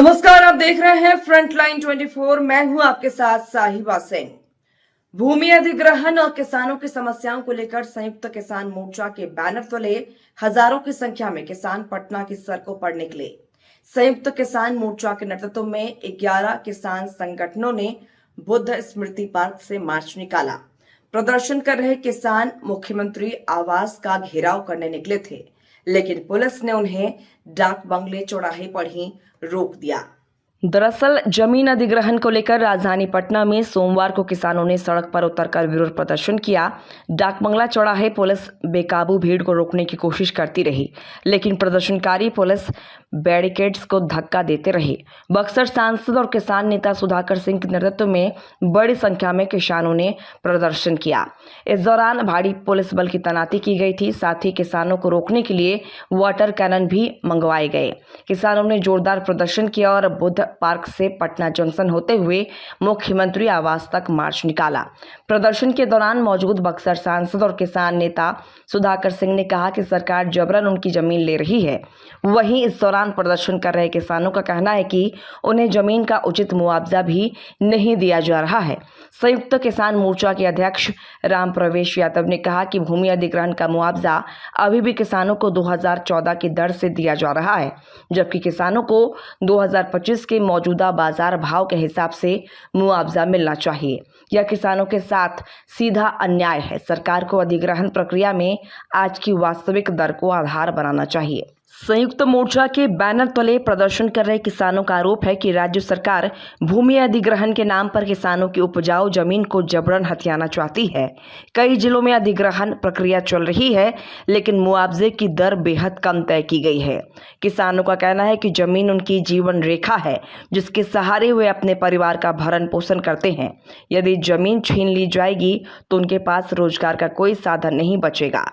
नमस्कार, आप देख रहे हैं फ्रंटलाइन 24। मैं हूं आपके साथ साहिबा सिंह। भूमि अधिग्रहण और किसानों की समस्याओं को लेकर संयुक्त किसान मोर्चा के बैनर तले हजारों की संख्या में किसान पटना की सड़कों पर निकले। संयुक्त किसान मोर्चा के नेतृत्व में 11 किसान संगठनों ने बुद्ध स्मृति पार्क से मार्च निकाला। प्रदर्शन कर रहे किसान मुख्यमंत्री आवास का घेराव करने निकले थे, लेकिन पुलिस ने उन्हें डाक बंगले चौराहे पर ही रोक दिया। दरअसल जमीन अधिग्रहण को लेकर राजधानी पटना में सोमवार को किसानों ने सड़क पर उतरकर विरोध प्रदर्शन किया। डाक बंगला चौराहे पुलिस बेकाबू भीड़ को रोकने की कोशिश करती रही, लेकिन प्रदर्शनकारी पुलिस बैरिकेड्स को धक्का देते रहे। बक्सर सांसद और किसान नेता सुधाकर सिंह के नेतृत्व में बड़ी संख्या में किसानों ने प्रदर्शन किया। इस दौरान भारी पुलिस बल की तैनाती की गई थी। साथ ही किसानों को रोकने के लिए वाटर कैनन भी मंगवाए गए। किसानों ने जोरदार प्रदर्शन किया और बुद्ध पार्क से पटना जंक्शन होते हुए मुख्यमंत्री आवास तक मार्च निकाला। प्रदर्शन के दौरान मौजूद बक्सर सांसद और किसान नेता सुधाकर सिंह ने कहा कि सरकार जबरन उनकी जमीन ले रही है। वहीं इस दौरान प्रदर्शन कर रहे किसानों का कहना है कि उन्हें जमीन का उचित मुआवजा भी नहीं दिया जा रहा है। संयुक्त किसान मोर्चा के अध्यक्ष राम प्रवेश यादव ने कहा कि भूमि अधिग्रहण का मुआवजा अभी भी किसानों को 2014 की दर से दिया जा रहा है, जबकि किसानों को 2025 के मौजूदा बाजार भाव के हिसाब से मुआवजा मिलना चाहिए। यह किसानों के साथ सीधा अन्याय है। सरकार को अधिग्रहण प्रक्रिया में आज की वास्तविक दर को आधार बनाना चाहिए। संयुक्त मोर्चा के बैनर तले प्रदर्शन कर रहे किसानों का आरोप है कि राज्य सरकार भूमि अधिग्रहण के नाम पर किसानों की उपजाऊ जमीन को जबरन हथियाना चाहती है। कई जिलों में अधिग्रहण प्रक्रिया चल रही है, लेकिन मुआवजे की दर बेहद कम तय की गई है। किसानों का कहना है कि जमीन उनकी जीवन रेखा है, जिसके सहारे वे अपने परिवार का भरण पोषण करते हैं। यदि जमीन छीन ली जाएगी तो उनके पास रोजगार का कोई साधन नहीं बचेगा।